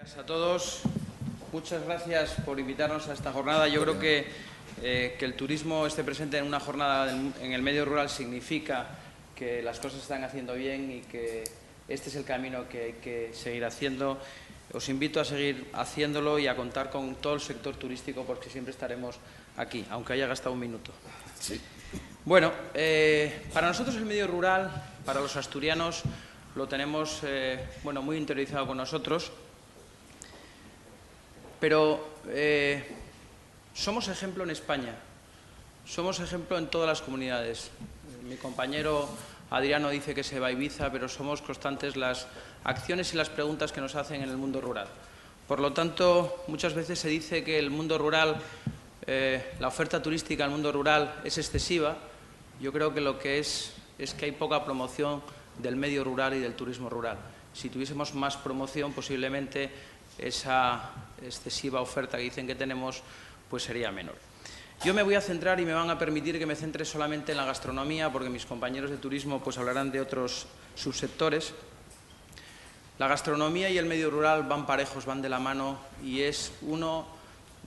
Gracias a todos. Muchas gracias por invitarnos a esta jornada. Yo creo que el turismo esté presente en una jornada en el medio rural significa que las cosas se están haciendo bien y que este es el camino que hay que seguir haciendo. Os invito a seguir haciéndolo y a contar con todo el sector turístico porque siempre estaremos aquí, aunque haya gastado un minuto. Sí. Bueno, para nosotros el medio rural, para los asturianos, lo tenemos muy interiorizado con nosotros. Pero somos ejemplo en España, somos ejemplo en todas las comunidades. Mi compañero Adriano dice que se va a Ibiza, pero somos constantes las acciones y las preguntas que nos hacen en el mundo rural. Por lo tanto, muchas veces se dice que el mundo rural, la oferta turística del mundo rural es excesiva. Yo creo que lo que es que hay poca promoción del medio rural y del turismo rural. Si tuviésemos más promoción, posiblemente esa excesiva oferta que dicen que tenemos, pues sería menor. Yo me voy a centrar y me van a permitir que me centre solamente en la gastronomía, porque mis compañeros de turismo pues hablarán de otros subsectores. La gastronomía y el medio rural van parejos, van de la mano y es uno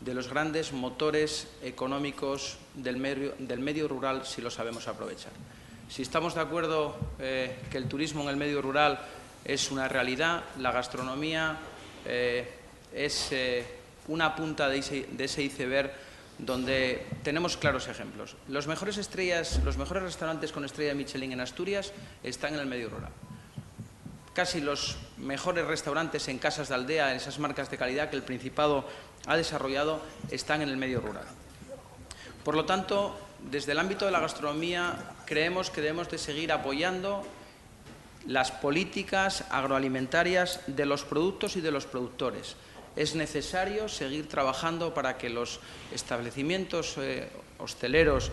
de los grandes motores económicos del medio rural si lo sabemos aprovechar. Si estamos de acuerdo que el turismo en el medio rural es una realidad, la gastronomía es una punta de ese iceberg donde tenemos claros ejemplos. Los mejores restaurantes con estrella Michelin en Asturias están en el medio rural. Casi los mejores restaurantes en casas de aldea, en esas marcas de calidad que el Principado ha desarrollado, están en el medio rural. Por lo tanto, desde el ámbito de la gastronomía, creemos que debemos de seguir apoyando las políticas agroalimentarias de los productos y de los productores. Es necesario seguir trabajando para que los establecimientos hosteleros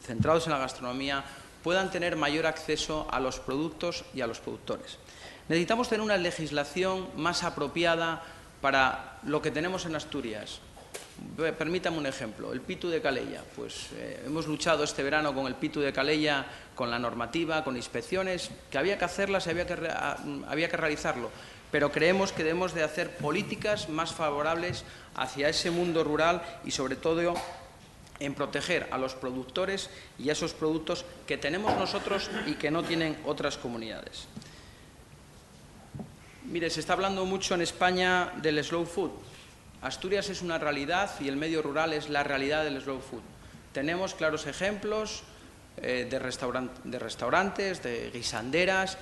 centrados en la gastronomía puedan tener mayor acceso a los productos y a los productores. Necesitamos tener una legislación más apropiada para lo que tenemos en Asturias. Permítame un ejemplo, el pitu de Calella. Pues hemos luchado este verano con el pitu de Calella, con la normativa, con inspecciones, que había que hacerlas y había que realizarlo. Pero creemos que debemos de hacer políticas más favorables hacia ese mundo rural y, sobre todo, en proteger a los productores y a esos productos que tenemos nosotros y que no tienen otras comunidades. Mire, se está hablando mucho en España del slow food. Asturias es una realidad y el medio rural es la realidad del slow food. Tenemos claros ejemplos de restaurantes, de guisanderas,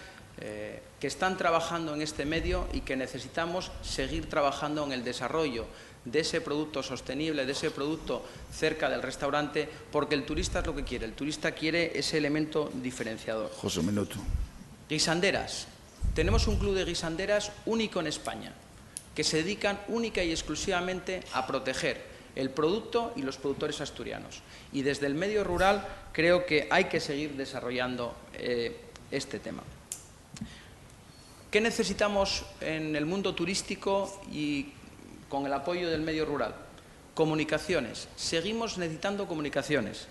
que están trabajando en este medio y que necesitamos seguir trabajando en el desarrollo de ese producto sostenible, de ese producto cerca del restaurante, porque el turista es lo que quiere. El turista quiere ese elemento diferenciador. José, un minuto. Guisanderas. Tenemos un club de guisanderas único en España, que se dedican única y exclusivamente a proteger el producto y los productores asturianos. Y desde el medio rural creo que hay que seguir desarrollando este tema. ¿Qué necesitamos en el mundo turístico y con el apoyo del medio rural? Comunicaciones. Seguimos necesitando comunicaciones.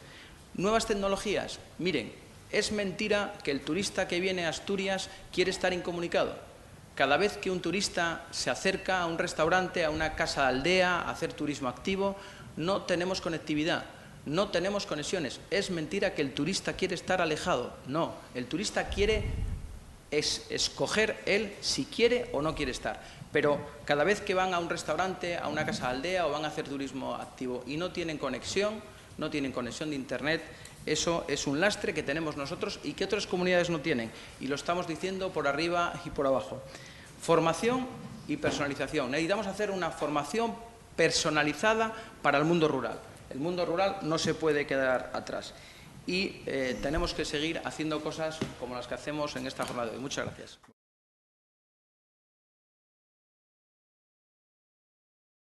Nuevas tecnologías. Miren, es mentira que el turista que viene a Asturias quiere estar incomunicado. Cada vez que un turista se acerca a un restaurante, a una casa de aldea, a hacer turismo activo, no tenemos conectividad, no tenemos conexiones. Es mentira que el turista quiere estar alejado. No, el turista quiere escoger él si quiere o no quiere estar. Pero cada vez que van a un restaurante, a una casa de aldea o van a hacer turismo activo y no tienen conexión de internet, eso es un lastre que tenemos nosotros y que otras comunidades no tienen. Y lo estamos diciendo por arriba y por abajo. Formación y personalización. Necesitamos hacer una formación personalizada para el mundo rural. El mundo rural no se puede quedar atrás. Y tenemos que seguir haciendo cosas como las que hacemos en esta jornada de hoy. Muchas gracias.